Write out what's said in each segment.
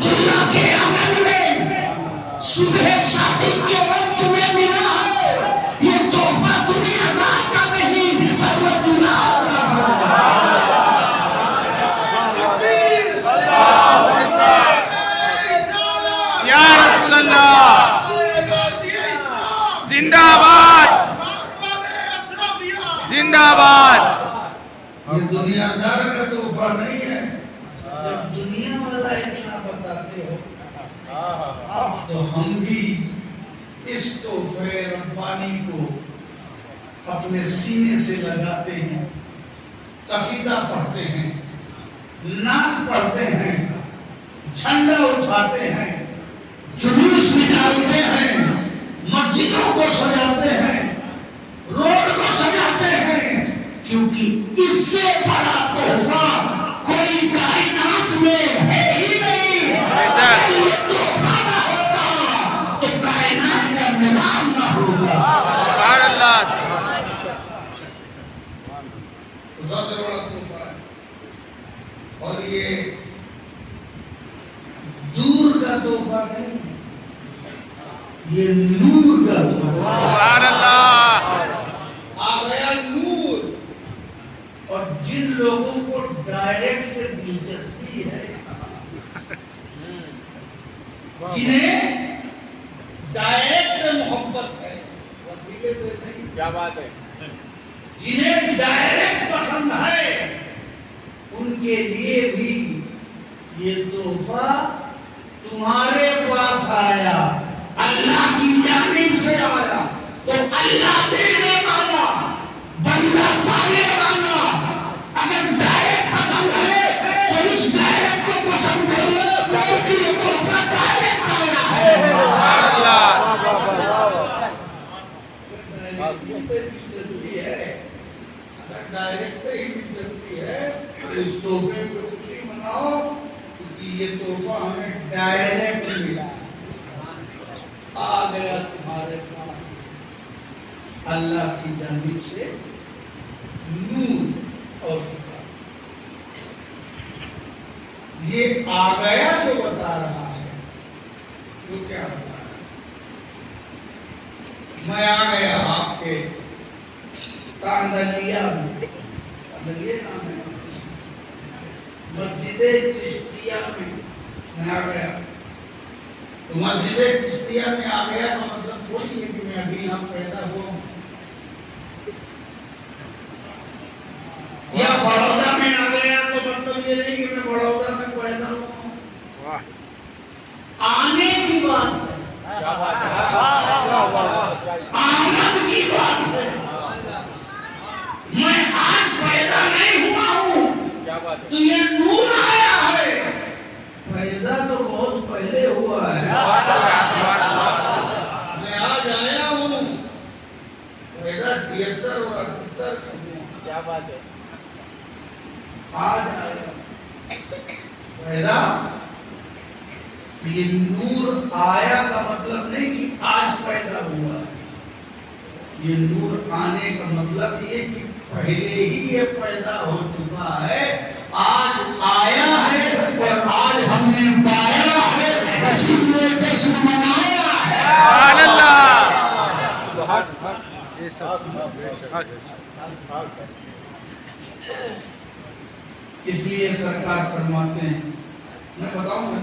عبداللہ کے آنگن میں صبح شادی کے وقت میں ملا ہے، یہ تحفہ دنیا دار کا نہیں، پروردگار کا یا رسول اللہ زندہ باد زندہ باد. یہ دنیا دار کا تحفہ نہیں ہے. جب دنیا والا اتنا بتاتے ہو تو ہم بھی اس تحفے ربانی کو اپنے سینے سے لگاتے ہیں، قصیدہ پڑھتے ہیں، نعت پڑھتے ہیں، جھنڈا اٹھاتے ہیں، جلوس نکالتے ہیں، مسجدوں کو سجاتے ہیں، روڈ کو سجاتے ہیں، کیونکہ اس سے بڑا تحفہ کوئی کائنات میں ہے ہی نہیں. اگر یہ تحفہ نہ ہوتا تو کائنات کا نظام نہ ہوگا. سبحان اللہ. سب سے بڑا تحفہ ہے. اور یہ دور کا تحفہ نہیں، یہ نور کا تحفہ. سبحان اللہ. آ گیا نور. اور جن لوگوں کو ڈائریکٹ سے دلچسپی ہے، جنہیں ڈائریکٹ سے محبت ہے، وسیلے سے نہیں، کیا بات ہے. جنہیں ڈائریکٹ پسند ہے، ان کے لیے بھی یہ تحفہ تمہارے پاس آیا، اللہ کی جانب سے آیا. تو اللہ دینے والا، بندہ پانے والا. اگر ڈائریکٹ پسند ہے تو اس ڈائریکٹ کو پسند کرو، کیونکہ یہ تحفہ ڈائریکٹ آیا ہے. سبحان اللہ. دلچسپی ہے، اگر ڈائریکٹ سے ہی دلچسپی ہے تو اس تحفے پہ خوشی مناؤ، کیونکہ یہ تحفہ ہمیں ڈائریکٹ ملا، آ گیا تمہارے پاس اللہ کی جانب سے نور اور کتاب. یہ آ گیا جو بتا رہا ہے، وہ کیا بتا رہا ہے؟ میں آ گیا آپ کے کاندلیا میں، کاندلیا نام ہے، مسجد چشتیہ میں آ گیا. تو مسجد چشتیہ میں آ گیا کا مطلب تھوڑی ہے کہ میں ابھی یہاں پیدا ہوا ہوں، یا بڑودہ میں آ گیا تو مطلب یہ نہیں کہ میں بڑودہ میں پیدا ہوا ہوں. آنے کی بات ہے، آمد کی بات ہے. میں آج پیدا نہیں ہوا ہوں تو یہ نور آیا ہے. پیدا تو بہت پہلے ہوا ہے. میں آج آیا ہوں، پیدا 76 اور 78 میں. کیا بات ہے. آج آیا پیدا. یہ نور آیا کا مطلب نہیں کہ آج پیدا ہوا ہے. یہ نور آنے کا مطلب یہ کہ پہلے ہی یہ پیدا ہو چکا ہے، آج آیا ہے اور آج ہم نے پایا ہے، اسی لیے جشن منایا ہے. سبحان اللہ. اس لیے سرکار فرماتے ہیں، میں بتاؤں گا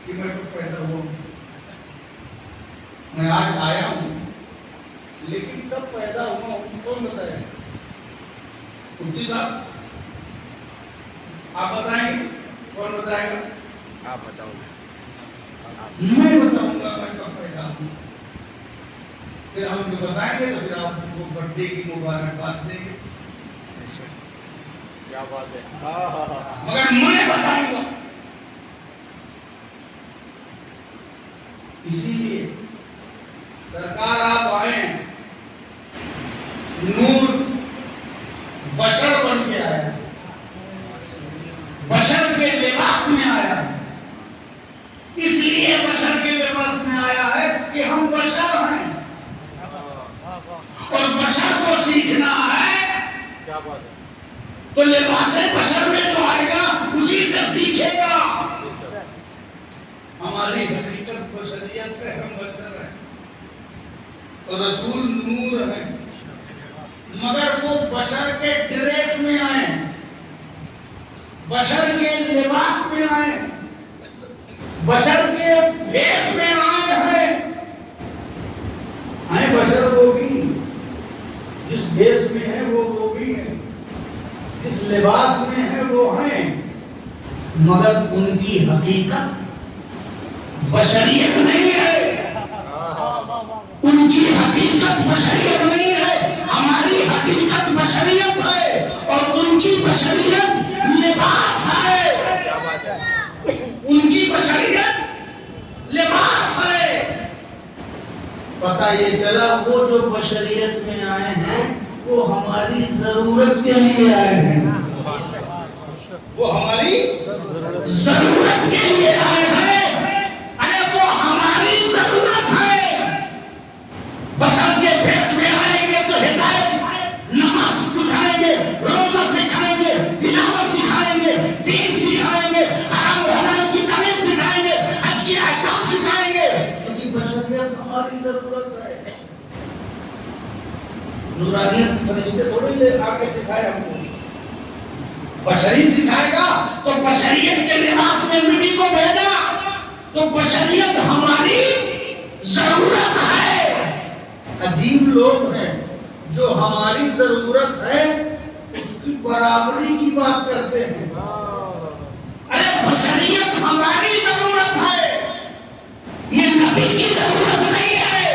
کہ میں کب پیدا ہوا ہوں. میں آج آیا ہوں، لیکن کب پیدا ہوا ہوں کون بتائے؟ مفتی صاحب آپ بتائیں گے؟ کون بتائے گا؟ آپ بتاؤ گے. میں بتاؤں گا میں کب پیدا ہوں. پھر ہم جو بتائیں گے تو پھر آپ کو برتھ ڈے کی مبارکباد دیں گے. کیا بات ہے. مگر میں بتاؤں گا. اسی لیے سرکار آپ آئے، نور بشر بن کے آیا، بشر کے لباس میں آیا. اس لیے بشر کے لباس میں آیا ہے کہ ہم بشر ہیں اور بشر کو سیکھنا ہے. کیا بات ہے. تو لباس بشر میں جو آئے گا اس بشر کے لباس میں آئے، بشر کے بھیس میں آئے ہیں۔ آئے بشر وہ بھی، جس بھیس میں ہے وہ بھی ہے، جس لباس میں ہے وہ ہیں، مگر ان کی حقیقت بشریت نہیں ہے، ان کی حقیقت بشریت نہیں ہے، ہماری حقیقت بشریت ہے اور ان کی بشریت لباس ہے، ان کی بشریت لباس ہے۔ پتہ یہ چلا وہ جو بشریت میں آئے ہیں وہ ہماری ضرورت کے لیے آئے ہیں، وہ ہماری ضرورت کے لیے آئے ہیں، ارے وہ ہماری ضرورت ہے۔ بشر کے بھیس میں آئیں گے تو ہدایت، نماز سکھائیں گے، روزہ سکھائیں گے، تلاوت سکھائیں گے، دین سکھائیں گے، حرام حلال کی تمیز سکھائیں گے، حج کی احکام سکھائیں گے، کیونکہ بشریت ہماری ضرورت ہے۔ نورانیت فرشتے تھوڑی لے آ کے سکھائے ہم کو، بشری سکھائے گا تو بشریت کے لباس میں نبی کو بھیجا، تو بشریت ہماری ضرورت ہے۔ عجیب لوگ ہیں جو ہماری ضرورت ہے اس کی برابری کی بات کرتے ہیں۔ ارے بشریت ہماری ضرورت ہے، یہ نبی کی ضرورت نہیں ہے۔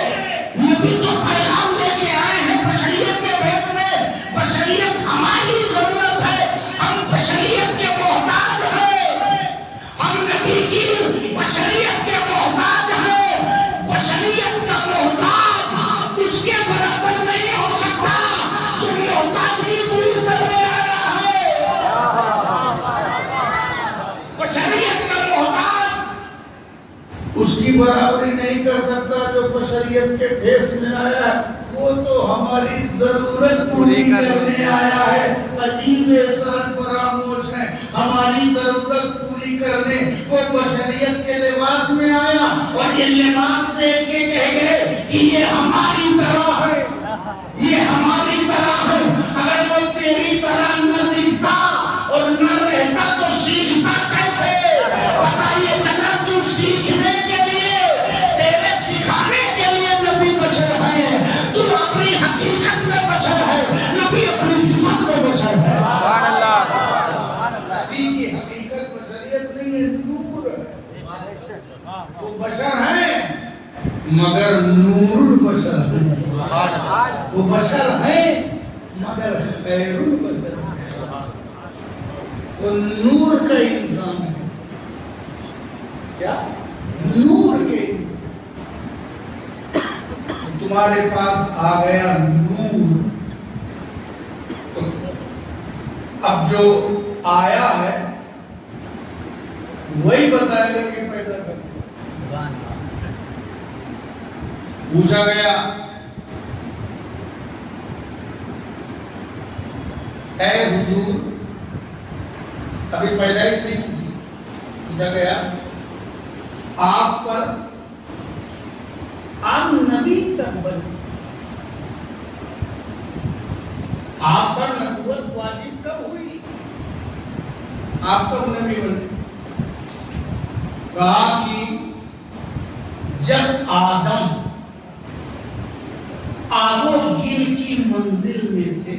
نبی تو پیغام لے کے آئے ہیں بشریت کے بھیس میں، بشریت ہماری ضرورت ہے، ہم بشریت کے محتاج ہیں، ہم نبی کی بشریت کے محتاج ہیں۔ بشریت کا محتاج اس کے برابر نہیں ہو سکتا جو محتاجی دور کرنے آیا ہے۔ بشریت کا محتاج اس کی برابری نہیں کر سکتا جو بشریت کے بھیس میں آیا ہے، وہ تو ہماری ضرورت پوری کرنے آیا ہے۔ عجیب احسان فراموش ہے، ہماری ضرورت پوری کرنے وہ بشریت کے لباس میں آیا اور یہ لباس دیکھ کے کہہ گئے کہ یہ ہماری طرح ہے، یہ ہماری طرح ہے۔ اگر وہ تیری طرح نہ دکھتا اور نہ رہتا تو سیکھتا کیسے؟ بتائیے چلا تو سیکھنے کے لیے، تیرے سکھانے کے لیے نبی بشر ہے، تو اپنی حقیقت میں بشر ہے، نبی اپنی صفت میں بشر ہے۔ سبحان اللہ، نبی کی حقیقت بشریت نہیں ہے، نور ہے۔ وہ بشر ہے مگر نور البشر ہے، وہ بشر ہے مگر خیر البشر ہے، وہ نور کا انسان ہے۔ کیا؟ نور کے انسان۔ تمہارے پاس آ گیا نور تو اب جو آیا ہے وہی بتائے گا کہ پیدا کر۔ پوچھا گیا اے حضور، ابھی پیدائش نہیں پوچھی، پوچھا گیا آپ پر، آپ نبی کب بنے، آپ پر نبوت واجب کب ہوئی، آپ کب نبی بنے؟ کہا کہ جب آدم آب و گل کی منزل میں تھے۔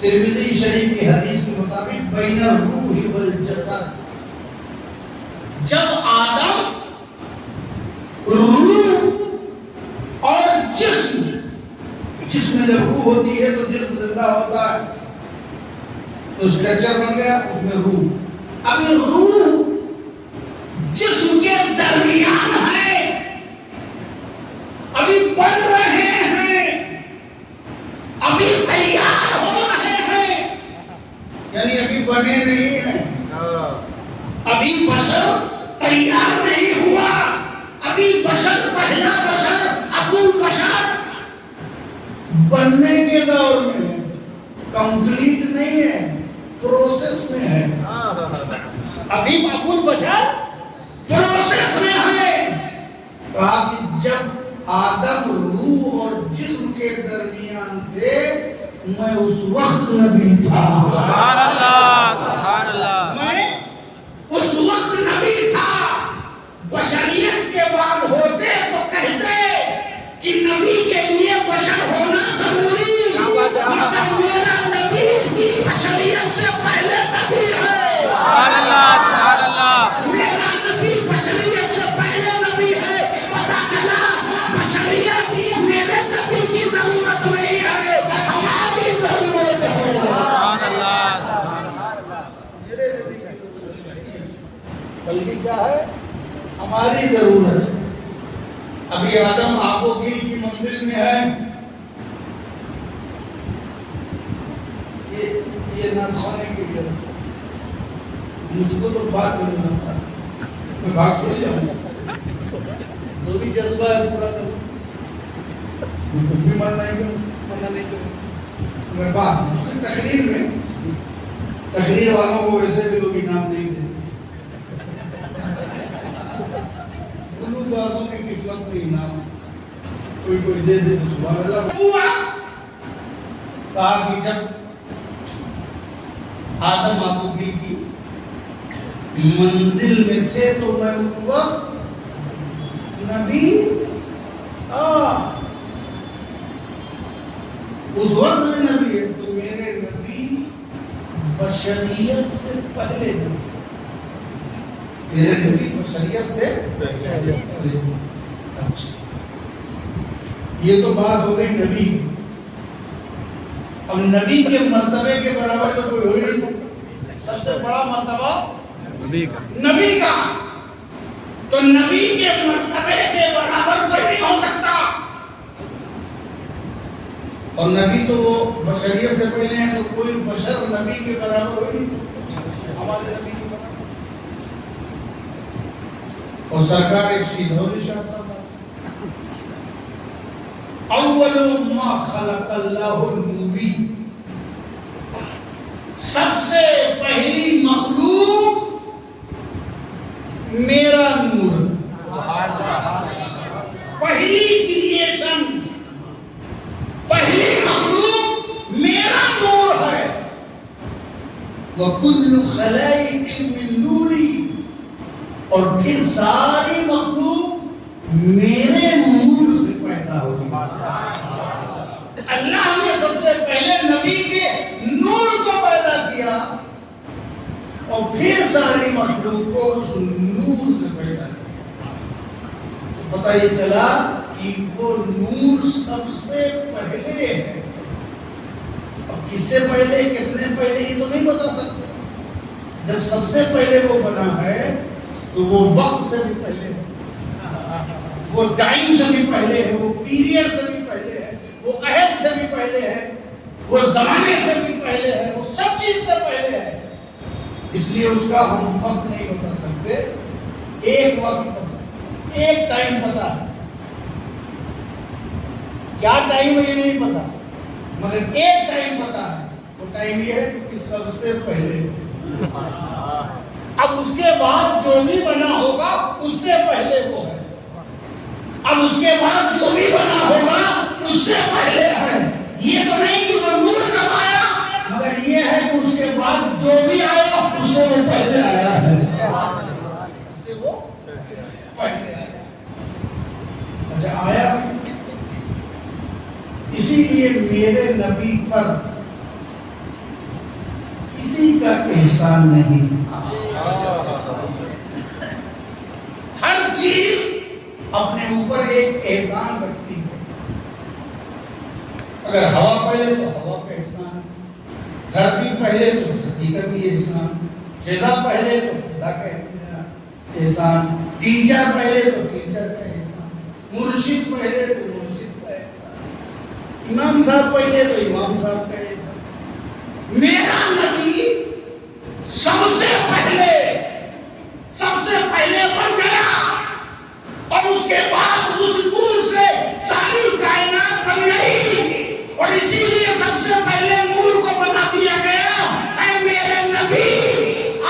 ترمذی شریف کی حدیث کے مطابق بین الروح والجسد، جب آدم روح اور جسم میں جب روح ہوتی ہے تو جسم زندہ ہوتا ہے، تو اسٹرکچر بن گیا، اس میں روح۔ ابھی روح جسم کے درمیان ہے، ابھی بن رہے ہیں، ابھی تیار ہو رہے ہیں، یعنی ابھی بنے نہیں ہیں، ابھی بشر تیار نہیں ہوا، ابھی بشر پہلا بشر ابو بشر بننے کے دور میں ہے، کمپلیٹ نہیں ہے، پروسیس میں ہے، ابھی ابو بشر پروسیس میں ہے۔ کہا کہ جب آدم روح اور جسم کے درمیان تھے میں اس وقت نبی تھا۔ سبحان اللہ۔ سے پہلے نبی ہے، سبحان اللہ سبحان اللہ میرا نبی بشریت سے پہلے نبی ہے۔ پتا چلا بشریت میرے نبی کی ضرورت نہیں ہے، ہماری ضرورت ہے۔ سبحان اللہ میرے نبی کی ضرورت نہیں ہے، بلکہ کیا ہے؟ ہماری ضرورت ہے۔ ابھی آدم آب و گل کی منزل میں ہے، یہ نہ کھانے کے لیے مجھ کو تو بات نہیں ہوتا، میں بھاگ کھیل جاؤں گا، جو بھی جذبہ ہے پورا کروں، میں کچھ بھی منع نہیں کروں۔ میں بات اس کی تقریر میں، تقریر والوں کو ویسے بھی لوگ انعام نہیں دیتے، اردو بازوں کی قسمت میں انعام کوئی دے دے تو سبحان اللہ۔ کہا کہ جب آدم آپ کو کی منزل میں تھے تو میں اس وقت نبی اس وقت میں نبی ہے، تو میرے نبی بشریت سے پہلے، میرے نبی بشریت سے پہلے۔ یہ تو بات ہو گئی نبی کی۔ اب نبی کے مرتبے کے برابر تو کوئی ہو ہی نہیں سکتا، سب سے بڑا مرتبہ نبی کا نبی کا، تو نبی کے مرتبے کے برابر کوئی نہیں ہو سکتا۔ اور نبی تو وہ بشریت سے پہلے ہیں، تو کوئی بشر نبی کے برابر ہو ہی نہیں سکتا، ہمارے نبی کے برابر۔ اور سرکار ایک چیز اور ارشاد فرماتے، اول ما خلق اللہ النبی، سب سے پہلی مخلوق میرا نور، پہلی کریشن، پہلی مخلوق میرا نور ہے۔ وَكُلُّ خَلَائِقٍ مِّن نُورِي، اور پھر ساری مخلوق میرے نور سے پیدا ہوئی۔ اللہ نے سب سے پہلے نبی کے نور کو پیدا کیا، اور پھر ساری مخلوق کو اس نور سے پیدا کیا۔ پتہ یہ چلا کہ وہ نور سب سے پہلے ہے۔ اب کس سے پہلے، کتنے پہلے، یہ تو نہیں بتا سکتے۔ جب سب سے پہلے وہ بنا ہے تو وہ وقت سے بھی پہلے ہے، وہ ٹائم سے بھی پہلے ہے، وہ پیریڈ سے بھی پہلے ہے، وہ عہد سے بھی پہلے ہے، وہ زمانے سے بھی پہلے ہے، وہ سب چیز سے پہلے ہے۔ اس لیے اس کا ہم وقت نہیں بتا سکتے، ایک وقت پتا، ایک ٹائم پتا ہے، کیا ٹائم ہے یہ نہیں پتا، مگر ایک ٹائم پتا ہے، وہ ٹائم یہ ہے کہ سب سے پہلے۔ اب اس کے بعد جو بھی بنا ہوگا اس سے پہلے وہ ہے، اب اس کے بعد جو بھی بنا ہوگا اس سے پہلے ہے۔ یہ تو نہیں کہ وہ نور کب آیا، مگر یہ ہے کہ اس کے بعد جو بھی آیا اس سے وہ پہلے آیا ہے، اس سے وہ پہلے آیا۔ اچھا آیا، اسی لیے میرے نبی پر کسی کا احسان نہیں، ہر چیز اپنے اوپر ایک احسان رکھتی ہے۔ اگر ہوا پہلے تو ہوا کا احسان، دھرتی پہلے تو دھرتی کا بھی احسان، فضا پہلے تو فضا کا احسان، ٹیچر پہلے تو ٹیچر کا احسان، مرشد پہلے تو مرشد کا احسان، امام صاحب پہلے تو امام صاحب کا احسان۔ میرا نبی سب سے پہلے بن گیا، اور اس کے بعد اس نور سے ساری کائنات بن گئی، اور اسی لیے سب سے پہلے نور کو بنا دیا گیا، اے میرے نبی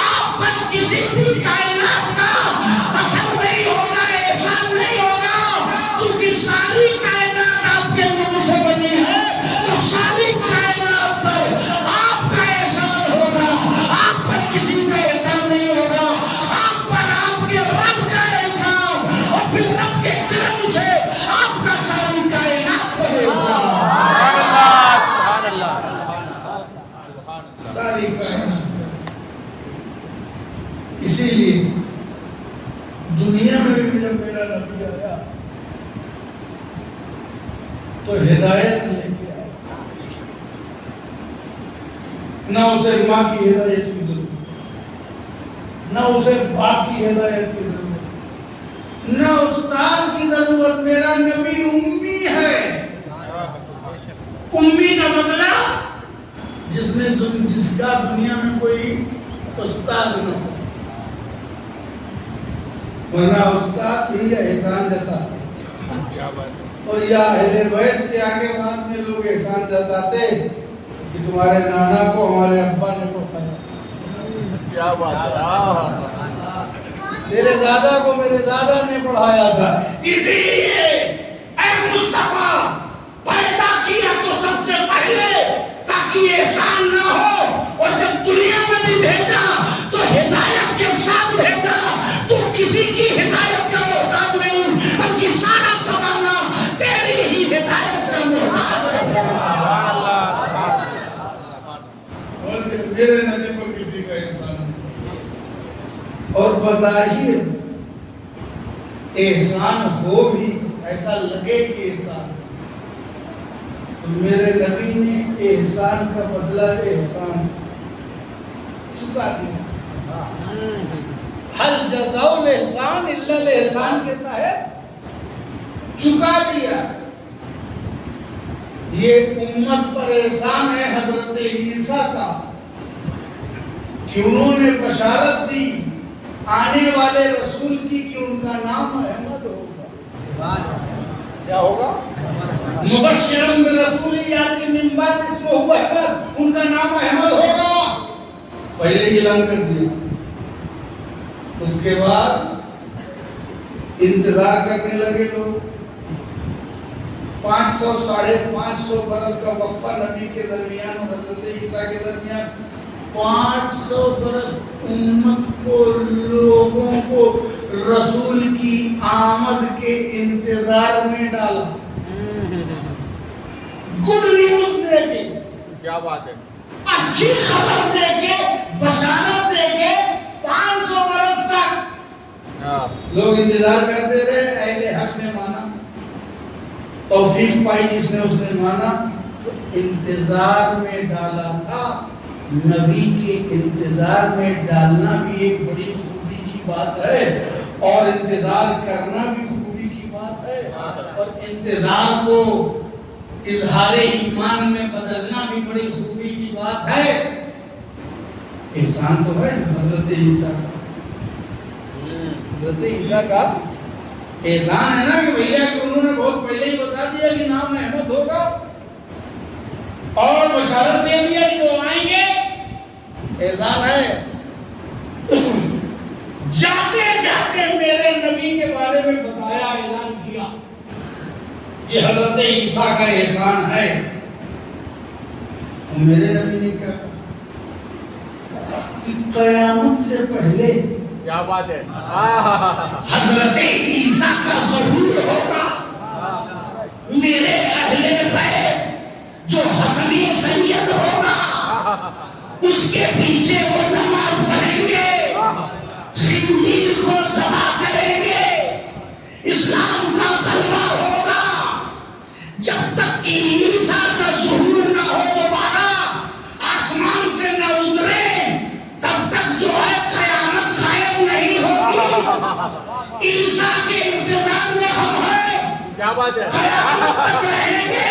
آپ پر کسی بھی کائنات کا اثر نہیں ہوگا، احسان نہیں ہوگا، چونکہ ساری کائنات آپ کے نور سے بنی ہے، تو ساری کائنات پر آپ کا احسان اسی لیے دنیا میں بھی جب میرا نبی آیا تو ہدایت لے کے آیا، نہ اسے ماں کی ہدایت کی ضرورت، نہ اسے باپ کی ہدایت کی ضرورت، نہ استاد کی ضرورت۔ میرا نبی امی ہے۔ امی کا مطلب جس کا دنیا میں کوئی استاد نہ ہو، ورنہ استاد بھی احسان جاتا اور یا اہل بیت کے آگے بعد میں لوگ احسان جتاتے کہ تمہارے نانا کو ہمارے ابا نے پڑھایا، کیا بات ہے، تیرے دادا کو میرے دادا نے پڑھایا تھا۔ اسی لیے اے مصطفیٰ پیدا کیا تو سب سے پہلے تاکہ احسان نہ ہو، اور جب دنیا میں بھی بھیجا تو ہدایت کے ساتھ بھیجا۔ تو کسی کی ہدایت کا محتاج نہیں، بلکہ سارا زمانہ تیری ہی ہدایت کا محتاج ہے۔ سبحان اللہ، سبحان اور میرے نبی کو کسی کا احسان نہیں، اور بظاہر احسان ہو بھی ایسا لگے کہ احسان، تو میرے نبی نے احسان کا بدلہ احسان چکا دیا۔ حل جزاء الاحسان الا الاحسان کہتا ہے چکا دیا۔ یہ امت پر احسان ہے حضرت عیسیٰ کا کہ انہوں نے بشارت دی آنے والے رسول کی کہ ان کا نام احمد ہوگا۔ کیا ہوگا؟ مبشرا برسول یاتی من بعد اسمہ احمد، ان کا نام احمد ہوگا، پہلے ہی اعلان کر دیا۔ اس کے بعد انتظار کرنے لگے لوگ، 500 ساڑھے 500 برس کا وقفہ نبی کے درمیان اور حضرت عیسیٰ کے درمیان، 500 برس امت کو، لوگوں کو رسول کی آمد کے انتظار میں ڈالا، گڈ نیوز دے کے، کیا بات ہے، اچھی خبر دے کے، بشارت دے کے 500 برس تک لوگ انتظار کرتے رہے۔ اہل حق نے مانا، توفیق پائی جس نے، اس نے مانا، تو انتظار میں ڈالا تھا۔ نبی کے انتظار میں ڈالنا بھی ایک بڑی خوبی کی بات ہے، اور انتظار کرنا بھی خوبی کی بات ہے، اور انتظار کو اظہار ایمان میں بدلنا بھی بڑی خوبی کی بات ہے۔ احسان تو ہے حضرت عیسیٰ کا، حضرت عیسیٰ کا احسان ہے نا کہ بھیا کہ انہوں نے بہت پہلے ہی بتا دیا کہ نام احمد ہوگا، اور بشارت دے دیا کہ وہ آئیں گے۔ احسان ہے۔ جاتے جاتے میرے نبی کے بارے میں بتایا، اعلان کیا، یہ حضرت عیسیٰ کا احسان ہے۔ اور میرے نبی نے کہا کہ قیامت سے پہلے کیا بات ہے، حضرت عیسیٰ کا ظہور ہوگا، میرے اہل بیت جو حسنی سید ہوگا اس کے پیچھے وہ نماز پڑھیں گے، خنزیر کو ذبح کریں گے، اسلام کا غلبہ ہوگا۔ جب تک کہ عیسیٰ کا ظہور نہ ہو دوبارہ، آسمان سے نہ اترے، تب تک جو ہے قیامت قائم نہیں ہوگی۔ عیسیٰ کے انتظار میں ہم ہیں، کیا بات ہے، قیامت تک رہیں گے۔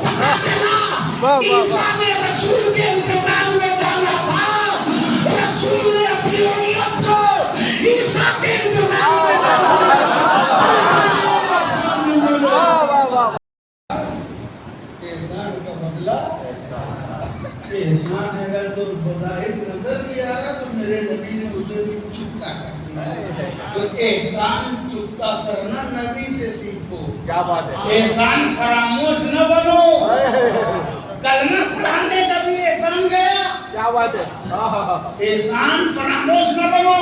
پتہ چلا عیسیٰ نے رسول کے انتظار میں ڈالا تھا، رسول نے اپنی امت کو عیسیٰ کے انتظار میں ڈالا تھا۔ احسان کا بدلہ احسان ہے۔ اگر تو بظاہر نظر بھی آ رہا تو میرے نبی نے اسے بھی چکتا کر دیا۔ تو احسان چکتا کرنا نبی سے سیکھو، کیا بات ہے، احسان فراموش نہ بنو۔ کلمہ پڑھانے کا بھی احسان گیا، کیا بات ہے، احسان فراموش نہ بنو۔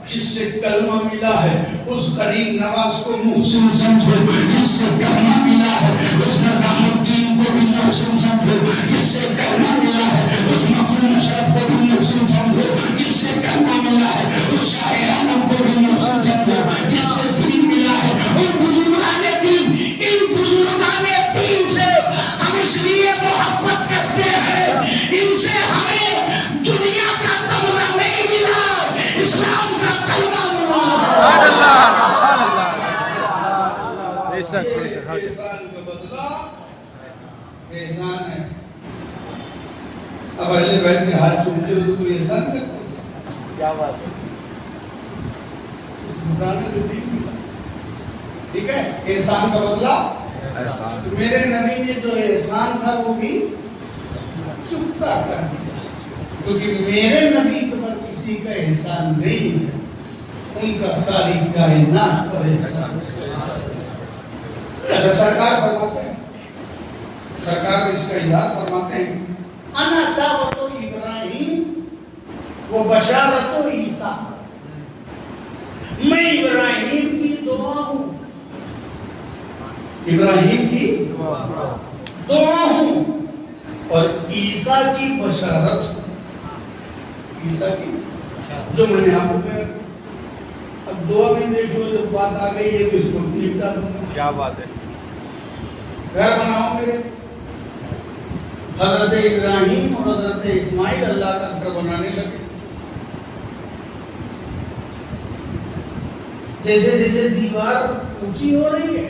جس سے کلمہ ملا ہے اس غریب نواز کو محسن سمجھو، جس سے کلمہ ملا ہے اس نظام الدین کو بھی محسن محسن سمجھو، جس سے کرنا ملا ہے اس مخدوم اشرف کو بھی محسن سمجھو، جس سے کرنا ملا ہے اس شاہ عالم کو بھی محسن سمجھو، جس سے دین ملا ہے ان بزرگان دین، ان بزرگان دین سے ہم اس لیے محبت کرتے ہیں، ان سے ہمیں دنیا کا کلمہ نہیں ملا، اسلام کا کلمہ ملا۔ سبحان اللہ، سبحان اللہ۔ بے شک، بے شک۔ احسان کا بدلہ احسان ہے۔ اب اہل بیت کے ہاتھ چومتے ہو تو کوئی احسان کرتے ہو؟ کیا بات ہے، اس مکانے سے دین ملا، ٹھیک ہے؟ احسان کا بدلہ احسان۔ تو میرے نبی نے جو احسان تھا وہ بھی چکتا کر دیا، کیونکہ میرے نبی پر کسی کا احسان نہیں ہے، ان کا ساری کائنات پر احسان ہے۔ اچھا، سرکار فرماتے ہیں، سرکار اس کا اظہار فرماتے ہیں، انا دعوت ابراہیم و بشارت عیسیٰ، میں ابراہیم کی دعا ہوں، ابراہیم کی دعا ہوں اور عیسیٰ کی بشارت ہوں، عیسیٰ کی جو میں نے آپ کو کہا۔ اب دعا بھی دیکھ لو، جب بات آ گئی ہے تو اس کو نپٹا دوں گا۔ کیا بات ہے، گھر بناؤ میرے، حضرت ابراہیم اور حضرت اسماعیل اللہ کا گھر بنانے لگے، جیسے جیسے دیوار اونچی ہو رہی ہے،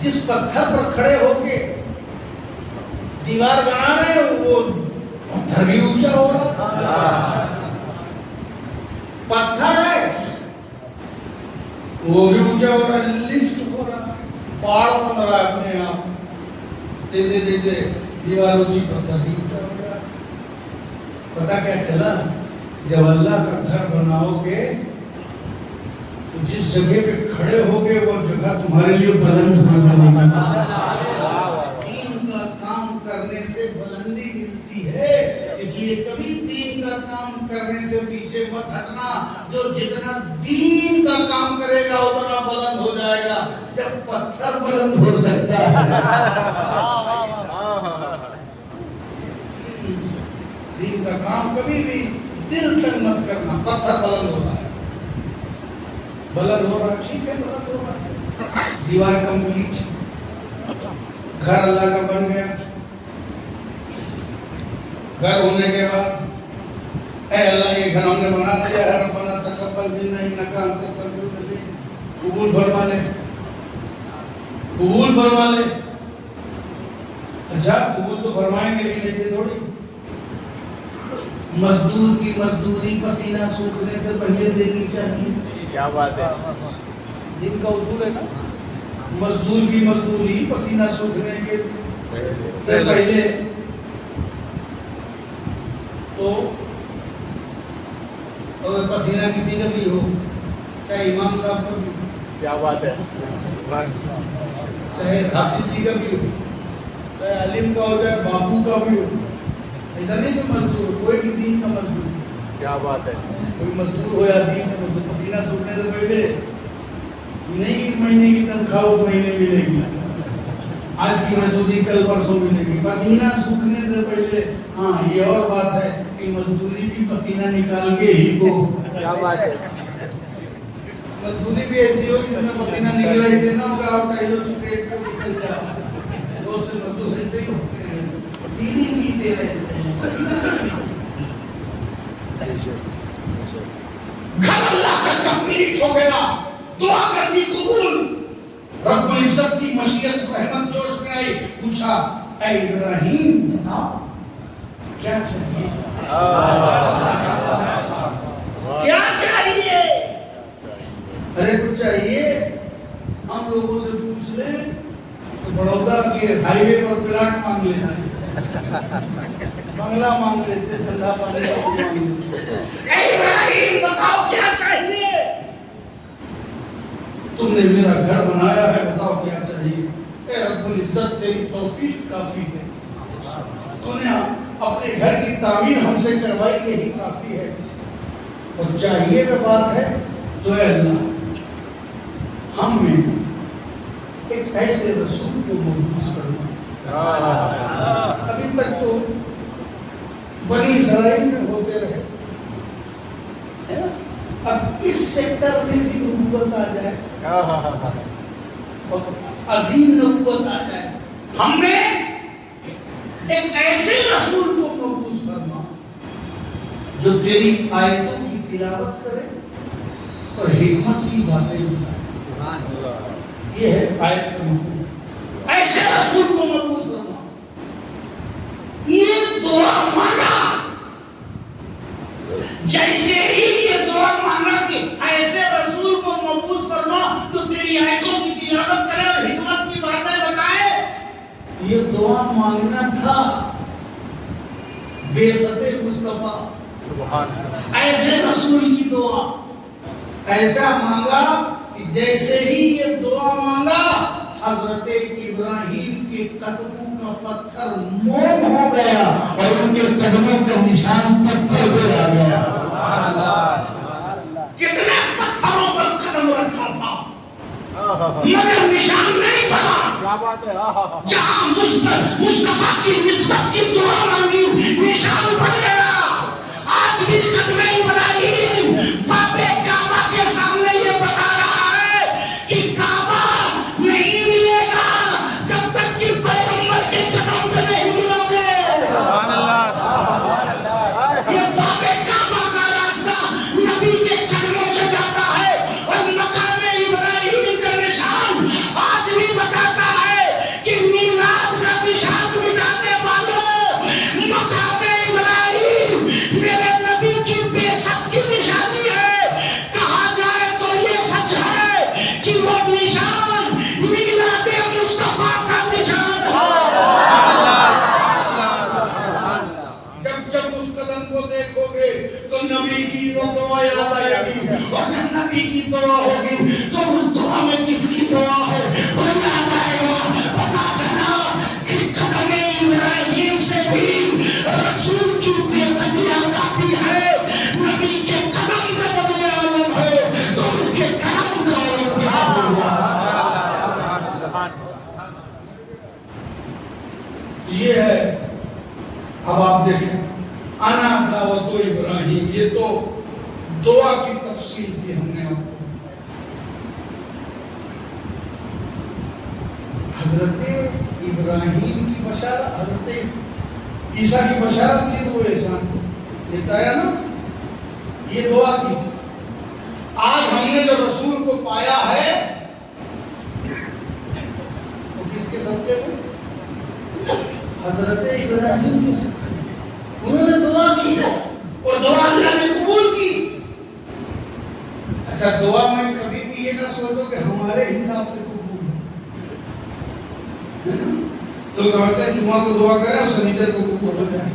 جس پتھر پر کھڑے ہو کے دیوار بنا رہے ہیں وہ پتھر بھی اونچا ہو رہا، پتھر ہے وہ بھی اونچا ہو رہا ہے، لفٹ ہو رہا ہے، پہاڑ بن رہا ہے اپنے آپ، جیسے جیسے دیوار اونچی پتھر بھی اونچا ہو رہا ہے۔ پتہ کیا چلا؟ جب اللہ کا گھر بناؤ گے تو جس جگہ پہ کھڑے ہوگے وہ جگہ تمہارے لیے بلند ہو جائے گی۔ دین کا کام کرنے سے بلندی ملتی ہے، اس لیے کبھی دین کا کام کرنے سے پیچھے مت ہٹنا، جو جتنا دین کا کام کرے گا اتنا بلند ہو جائے گا۔ جب پتھر بلند ہو سکتا ہے، دین کا کام کبھی بھی دل تک مت کرنا، پتھر بلند ہوتا ہے، بلند ہو رہا، ٹھیک ہے، بلند ہو رہا، دیوار کمپلیٹ، گھر اللہ کا بن گیا۔ گھر ہونے کے بعد اے اللہ یہ گھر ہم نے بنا دیا ہے، ربنا تقبل منا انک انت السمیع العلیم، قبول فرما لے، قبول فرما لے۔ اچھا قبول تو فرمائیں گے لیکن ایسے تھوڑی، مزدور کی مزدوری پسینہ سوکھنے سے پہلے دینی چاہیے، کیا بات ہے، دن کا اصول ہے نا، مزدور کی مزدوری پسینہ سوکھنے کے سے پہلے، تو اگر پسینہ کسی کا بھی ہو، چاہے امام صاحب کا بھی ہو، کیا بات ہے، چاہے حافظ جی کا بھی ہو، چاہے عالم کا ہو، چاہے باپو کا بھی ہو، ایسا نہیں کہ مزدور، کوئی بھی دین کا مزدور، کیا بات ہے، کوئی مزدور ہو یا دین کا مزدور، پسینہ سوکھنے سے پہلے نہیں، اس مہینے کی تنخواہ اس مہینے ملے گی، آج کی مزدوری کل پرسوں ملے گی، پسینہ سوکھنے سے پہلے۔ ہاں یہ اور بات ہے کہ مزدوری بھی پسینہ نکال کے ہی کو، کیا بات ہے، مزدوری بھی ایسی ہو کہ اس میں پسینہ نکلا، اسے نہ ہوگا آپ ٹائلوں سے پیٹ کو نکل جاؤ، دوست سے مزدور ایسے ہی ہوتے ہیں، بیڑی پیتے رہتے ہیں، گھر اللہ کا کمپلیٹ ہو گیا، دعا کر دی قبول، رب العزت کی مشیت رحمت جوش میں آئی، پوچھا اے ابراہیم بتاؤ کیا چاہیے، کیا چاہیے؟ ارے کچھ چاہیے ہم لوگوں سے پوچھ لیں تو بڑودہ کے ہائی وے پر پلاٹ مانگ لیتے ہیں، بنگلہ مانگ لیتے، ٹھنڈا پانی کا مانگ لیتے۔ اے ابراہیم بتاؤ کیا چاہیے؟ تم نے میرا گھر بنایا ہے، بتاؤ کیا چاہیے؟ اے رب العزت تیری توفیق کافی ہے، تو نے اپنے گھر کی تعمیر ہم سے کروائی، یہی کافی ہے، اور چاہیے وہ بات ہے تو اے اللہ ہم میں ایک ایسے رسول کو محفوظ کرنا ابھی تک تو بنی اسرائیل میں ہوتے رہے، اب اس سیکٹر میں بھی نبوت آ جائے اور عظیم نبوت آ جائے. ہم نے ایک ایسے رسول کو مبعوث فرما جو تیری آیتوں کی تلاوت کرے اور حکمت کی باتیں بتائے. یہ ہے آیت کا مفہوم. ایسے رسول کو مبعوث فرما. یہ دعا مانگا جیسے ہی یہ دعا مانگا کہ ایسے رسول کو مبعوث فرما تو تیری آیتوں کی تلاوت کرے اور حکمت کی باتیں بتائے. یہ دعا مانگنا تھا بعثت مصطفیٰ. ایسے رسول کی دعا ایسا مانگا کہ جیسے ہی یہ دعا مانگا حضرت ابراہیم کے قدموں کا پتھر موم ہو گیا اور ان کے قدموں کا نشان پتھر پہ آ گیا. کتنے پتھروں پر قدم رکھا تھا مگر نشان نہیں پڑا. جہاں مصطفیٰ کی نسبت کی دعا مانگی نشان پڑ گیا. آج بھی قدم ابراہیم باب کعبہ کے سامنے یہ بتا رہا ہے کہ کعبہ نہیں ملے گا جب تک کہ پیغمبر کے قدم پہ نہیں ملو گے. یہ باب کعبہ کا راستہ نبی کے قدموں سے جاتا ہے اور مقام ابراہیم کا نشان آج بھی بتاتا ہے کہ میلاد کا نشان مٹانے والوں مقام ابراہیم میرے نبی کی بعثت کی نشانی ہے. کہا جائے تو یہ سچ ہے کہ وہ نشان میلاد مصطفیٰ کا نشان ہے. جب جب اس قدم کو دیکھو گے تو نبی کی وہ دعا یاد آئے گی اور جب نبی کی دعا ہوگی تو اس دعا میں کس کی دعا ہے وہ یاد آئے گا. پتا چلا کہ قدم ابراہیم سے بھی رسول کی بعثت یاد آتی ہے. نبی کے قدم کا بدل عالم ہے تو ان کے قدم کا عالم یاد ہوگا. یہ ہے. اب آپ دیکھیں انا دعوت ابراہیم یہ تو دعا کی تفصیل تھی. ہم نے حضرت ابراہیم کی بشارت حضرت عیسیٰ کی بشارت تھی تو وہ احسان بتایا نا یہ دعا کی تھی. آج ہم نے جو رسول کو پایا ہے وہ کس کے صدقے میں؟ حضرت ابراہیم کے صدقے میں. انہوں نے دعا کی اور دعا اللہ نے قبول کی. اچھا دعا میں کبھی بھی یہ نہ سوچو کہ ہمارے حساب سے قبول ہے. لوگ سمجھتے ہیں جمعہ کو دعا کریں اور سنیچر کو قبول ہو جائے.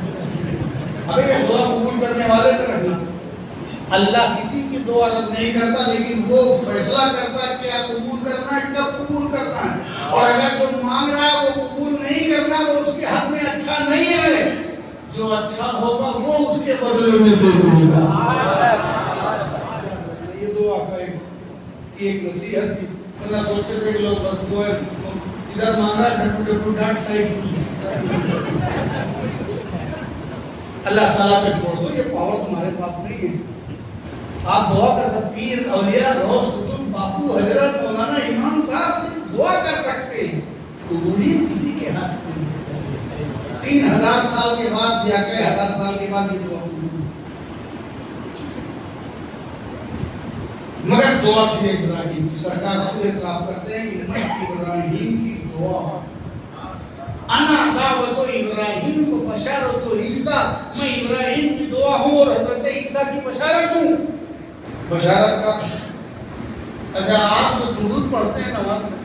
ابھی یہ دعا قبول کرنے والے پہ رکھنا. اللہ کسی کی دعا رد نہیں کرتا لیکن وہ فیصلہ کرتا ہے کیا قبول کرنا ہے کب قبول کرنا ہے. اور اگر جو مانگ رہا ہے وہ قبول نہیں کرنا وہ اس کے حق میں اچھا نہیں ہے. جو اچھا ہوگا وہ اس کے بدلے میں دے دے گا. یہ دعا کا ایک نصیحت تھی. نہ سوچتے تھے کہ لوگ بس دعا ادھر مانگ رہا ہے ڈبو ڈاک سائڈ اللہ تعالیٰ پہ چھوڑ دو. یہ پاور تمہارے پاس نہیں ہے. آپ دعا کر سکتے پیر اولیاء غوث کتب باپو حضرت مولانا امام صاحب سے دعا کر سکتے ہیں. قبولیت کسی کے ہاتھ میں 3000 سال کے بعد یا کئی ہزار سال کے بعد یہ دعا قبول مگر دعا تھی ابراہیم کی. سرکار خود اعتراف کرتے ہیں کہ میں ابراہیم کی دعا انا دعوت ابراہیم کو بشارت عیسیٰ میں ابراہیم کی دعا ہوں اور حضرت عیسیٰ کی بشارت ہوں. بشارت کا اچھا آپ جو درود پڑھتے ہیں نماز میں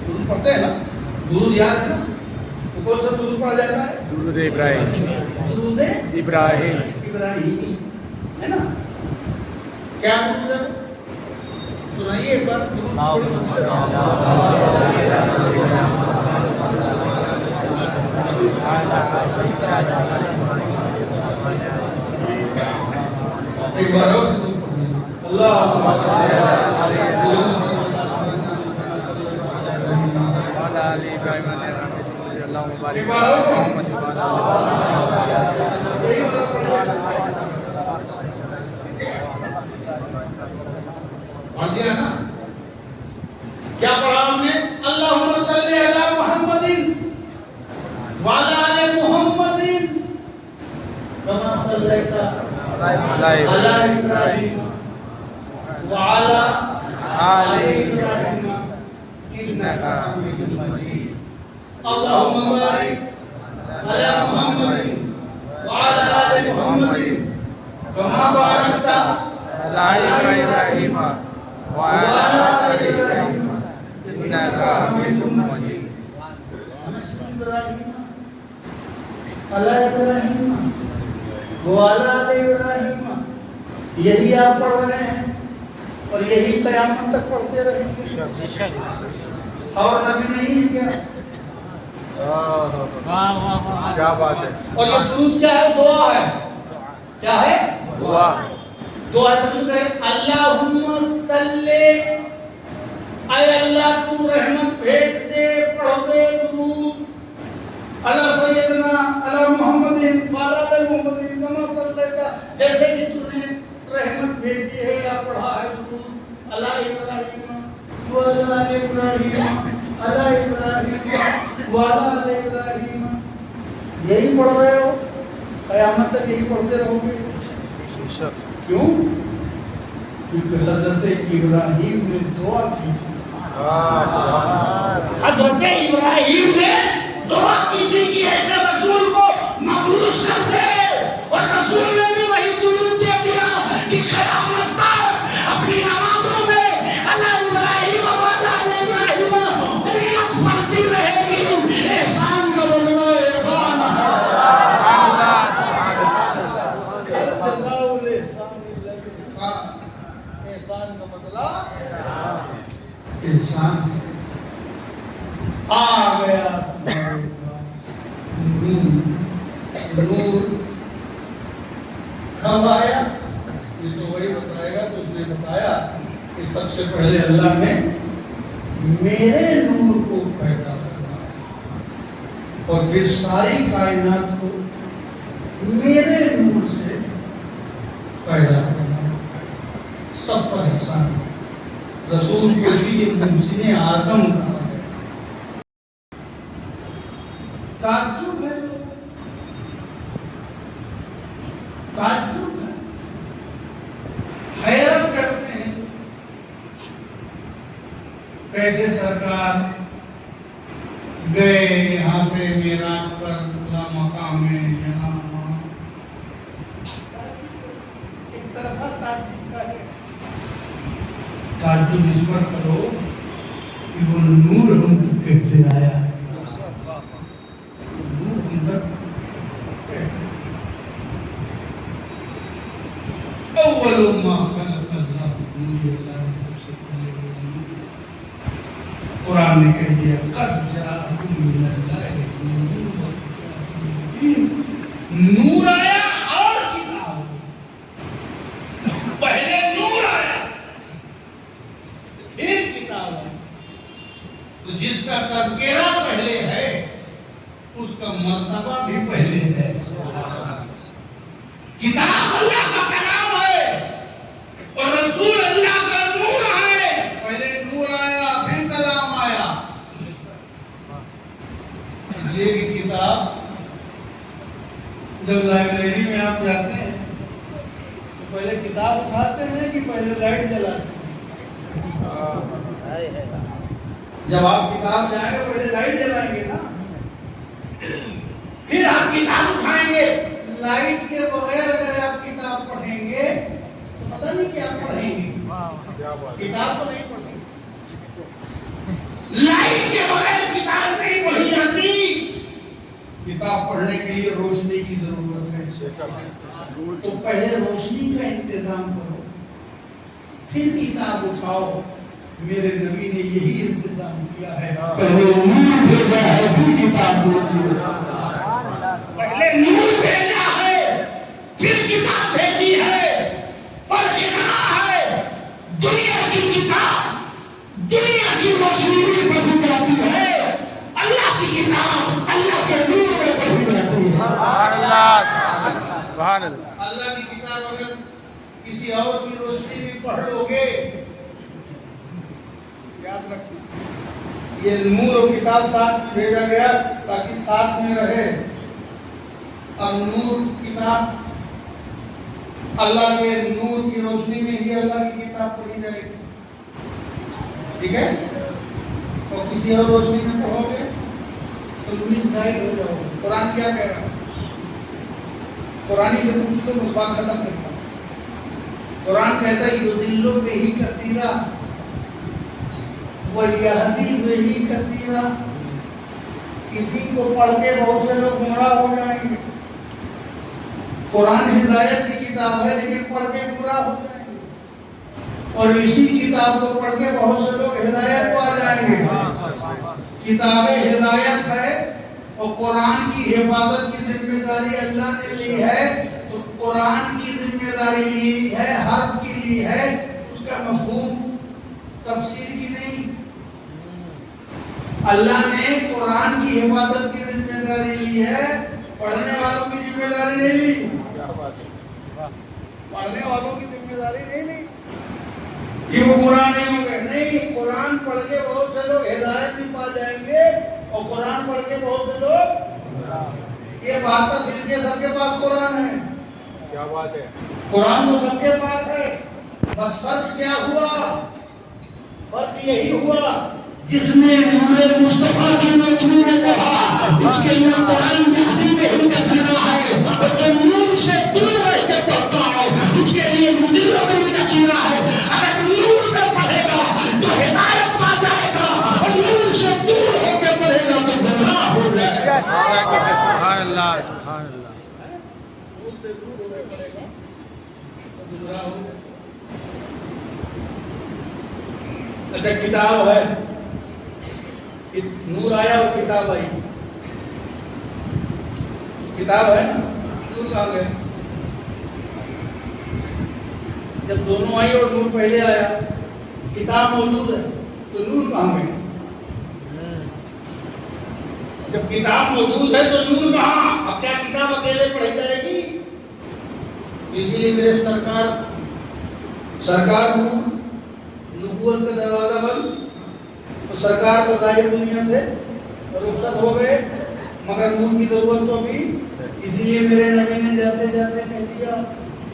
درود پڑھتے ہیں نا درود یاد ہے نا وہ کون سا درود پڑھا جاتا ہے؟ درود ابراہیم. درود ابراہیمی ہے نا. کیا درود ہے سنائیے ایک بار. ایک بار اللہ آل ابراہیم انک حمید مجید اللہم بارک علی محمد وعلی آل پڑھ دیا نا؟ کیا پڑھا ہم نے؟ اللہم صلی علی محمد وعلی آل محمد کما صلیت علی ابراہیم وعلی آل ابراہیم انک حمید مجید اللہم بارک علی محمد وعلی آل محمد کما بارکت علی ابراہیم وعلی آل ابراہیم انک حمید مجید علی ابراہیم وعلی آل ابراہیم، یہی آپ پڑھ رہے ہیں اور یہی قیامت تک پڑھتے رہیں گے، اور نبی نہیں ہے کیا؟ کیا بات ہے. اور یہ درود کیا ہے؟ دعا ہے. کیا ہے؟ دعا. دعا درود کریں اللہم صلی، اے اللہ تو رحمت بھیج دے، پڑھ دے درود علی سیدنا علی محمد وعلی آل محمد کما صلیت، جیسے کہ تو نے رحمت بھیجی ہے یا پڑھا ہے درود علی ابراہیم وعلی آل ابراہیم علی ابراہیم وعلی آل ابراہیم. یہی پڑھ رہے ہو قیامت تک، یہی پڑھتے رہو گے. کیوں؟ کیونکہ حضرت ابراہیم نے دعا کی تھی. حضرت ابراہیم نے دعا کی تھی کہ ایسے رسول کو مبعوث کر دے، اور رسول نے بھی وہی درود دے دیا کہ قیامت تک اپنی نمازوں میں اللہ ابراہیم وعلی آل ابراہیم امت پڑھتی رہے گی. احسان کا بدلہ احسان ہے. احسان کا بدلہ احسان ہے. آ گیا نور کب آیا؟ یہ تو وہی بتائے گا. تو اس نے بتایا کہ سب سے پہلے اللہ نے میرے نور کو پیدا کرنا اور پھر ساری کائنات کو میرے نور سے پیدا کرنا. سب پر احسان ہے. رسول کو بھی محسن اعظم کہا ہے. تعجب ہے، تعجب ہے، حیرت کرتے ہیں کیسے سرکار گئے یہاں سے معراج پر، خدا مقام ہے یہاں وہاں. ایک طرفہ تعجب کا ہے. تعجب اس پر کرو کہ وہ نور ہم تک کیسے آیا ہے. نور ہم تک کیسے؟ اول ما خلق اللہ نور. اللہ نے سب سے پہلے نور. قرآن نے کہہ دیا قد جاءکم من اللہ نور. نور آیا اور کتاب. پہلے نور آیا پھر کتاب ہے. تو جس کا تذکرہ پہلے ہے اس کا مرتبہ بھی پہلے ہے. کتاب اللہ کا کلام ہے اور رسول اللہ کا نور ہے. پہلے نور آیا پھر کلام آیا. اس لیے کہ کتاب جب لائبریری میں آپ جاتے ہیں تو پہلے کتاب اٹھاتے ہیں کہ پہلے لائٹ جلاتے ہیں؟ جب آپ کتاب جائیں گے پہلے لائٹ جلائیں گے نا، پھر آپ کتاب اٹھائیں گے. لائٹ کے بغیر اگر آپ کتاب پڑھیں گے تو پتہ نہیں کیا پڑھیں گے. کتاب تو نہیں پڑھیں گے. لائٹ کے بغیر کتاب نہیں پڑھی جاتی. کتاب پڑھنے کے لیے روشنی کی ضرورت ہے. تو پہلے روشنی کا انتظام کرو پھر کتاب اٹھاؤ. میرے نبی نے یہی انتظام کیا ہے. پہلے نور بھیجا ہے پھر کتاب بھیجی ہے. پہلے نور بھیجا ہے پھر کتاب بھیجی ہے. فرق اتنا ہے دنیا کی کتاب دنیا کی روشنی میں پڑھی جاتی ہے سبحان اللہ. اللہ کی کتاب اگر کسی اور کی روشنی میں پڑھ لو گے، یاد رکھنا یہ نور و کتاب ساتھ میں بھیجا گیا تاکہ ساتھ میں رہے. اب نور کتاب اللہ کے نور کی روشنی میں ہی اللہ کی کتاب پڑھی جائے گی، ٹھیک ہے؟ اور کسی اور روشنی میں پڑھو گے تو مس گائیڈ ہو جاؤ گے. قرآن کیا کہہ رہا ہے؟ قرآن سے پوچھ لو، اس بات ختم کرتا ہوں. قرآن کہتا ہے یضل بہ کثیرا ویہدی بہ کثیرا. اسی کو پڑھ کے بہت سے لوگ گمراہ ہو جائیں گے. قرآن ہدایت کی کتاب ہے لیکن پڑھ کے گمراہ ہو جائیں گے، اور اسی کتاب کو پڑھ کے بہت سے لوگ ہدایت کو آ جائیں گے. کتاب ہدایت ہے اور قرآن کی حفاظت کی ذمہ داری اللہ نے لی ہے، تو قرآن کی ذمہ داری لی ہے، حرف کی لی ہے، اس کا مفہوم تفسیر کی نہیں. اللہ نے قرآن کی حفاظت کی ذمہ داری لی ہے، پڑھنے والوں کی ذمہ داری نہیں لی. پڑھنے والوں کی ذمہ داری نہیں لی کہ وہ گمراہ نہیں ہوں گے. نہیں، قرآن پڑھ کے بہت سے لوگ ہدایت بھی پا جائیں گے اور قرآن پڑھ کے بہت سے لوگ، یہ بات تو پھر کے سب کے پاس قرآن ہے. کیا بات ہے؟ قرآن تو سب کے پاس ہے. بس فرق کیا ہوا؟ فرق یہی ہوا جس نے نور مصطفیٰ کی مجموع میں کہا اس کے لیے قرآن مہدی میں ہی کثیرہ ہے، اور جو نور سے دور رہ کے پڑھتا ہے اس کے لیے مضل میں ہی کثیرہ ہے. اگر نور میں پڑھے گا تو ہدایت پا جائے گا، اور نور سے دور ہو کے پڑھے گا تو گمراہ ہو جائے گا. سبحان اللہ سبحان اللہ. نور سے دور ہو کے پڑھے گا تو گمراہ ہو جائے گا. اچھا، کتاب ہے، نور آیا اور کتاب آئی. کتاب ہے نا، نور کہاں گئے؟ جب دونوں آئی اور نور پہلے آیا، کتاب موجود ہے تو نور کہاں گئے؟ جب کتاب موجود ہے تو نور کہاں؟ اب کیا کتاب اکیلے پڑھی جائے گی؟ اسی لیے میرے سرکار نور، نبوت کا دروازہ بند، تو سرکار کو ظاہر دنیا سے رخصت ہو گئے، مگر نور کی ضرورت تو بھی. اسی لیے میرے نبی نے جاتے جاتے کہہ دیا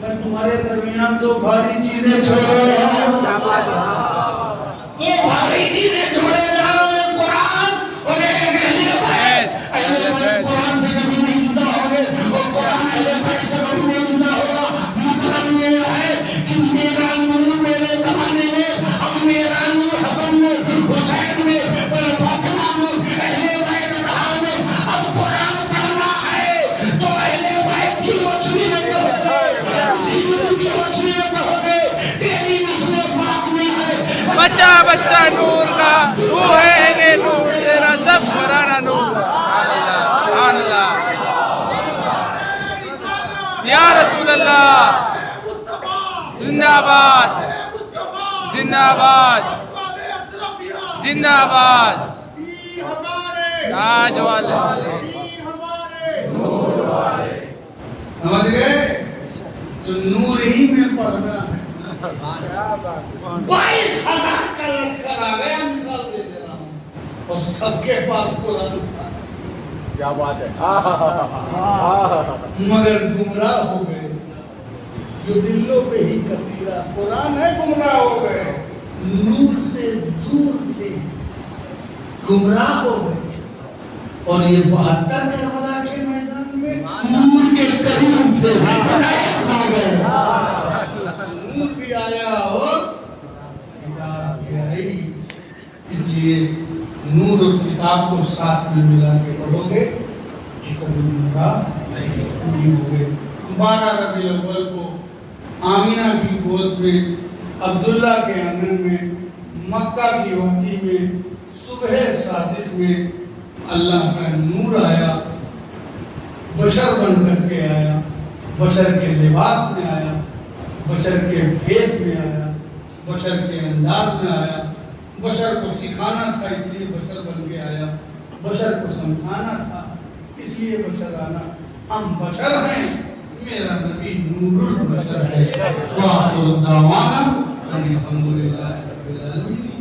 میں تمہارے درمیان دو بھاری چیزیں چھوڑ رہا ہوں. دو بھاری چیزیں چھوڑے جا رہے ہیں، قرآن اور ایک اہل بیت. اہل بیت قرآن سے کبھی نہیں جدا ہوں گے اور قرآن اہل بیت سے کبھی نہیں جدا ہوگا. مطلب یہ ہے کہ میرا نور میرے زمانے میں، اب میرا نور حسن میں، حسین میں، فاطمہ میں، اہل بیت رہا میں. اب قرآن پڑھنا ہے تو اہل بیت کی روشنی میں پڑھو گے، اسی نور کی روشنی میں پڑھو گے. تیری نسل پاک میں ہے. بچہ بچہ نور کا، تو ہے کہ نور تیرا سب پرانا نور. سبحان اللہ یا رسول اللہ. زندہ باد زندہ باد زندہ باد. تاج والے سمجھ گئے؟ تو نور ہی میں پڑھنا ہے. 22,000 کا لشکر آ گیا، مثال دے دے رہا ہوں، اور سب کے پاس قرآن تھا کیا بات ہے؟ مگر گمراہ ہو گئے. جو دلوں پہ ہی کثیرہ، قرآن ہے، گمراہ ہو گئے. نور سے دور تھے، گمراہ ہو گئے. اور یہ 72 کربلا کے میدان میں نور کے قریب تھے، ہدایت آ گئے. نور بھی آیا اور کتاب بھی آئی. اس لیے نور اور کتاب کو ساتھ میں ملا کے پڑھو گے کبھی گمراہ نہیں ہوگے. 12 ربیع الاول کو آمینہ کی گود میں، عبداللہ کے آنگن میں، مکہ کی وادی میں، صبح صادق میں اللہ کا نور آیا. بشر بن کر کے آیا، بشر کے لباس میں آیا، بشر کے بھیس میں آیا، بشر کے انداز میں آیا. بشر کو سکھانا تھا اس لیے بشر بن کے آیا، بشر کو سمجھانا تھا اس لیے بشر آنا. ہم بشر ہیں میرا نبی نور البشر ہے. وآخر دعوانا ان الحمد للہ رب العالمین.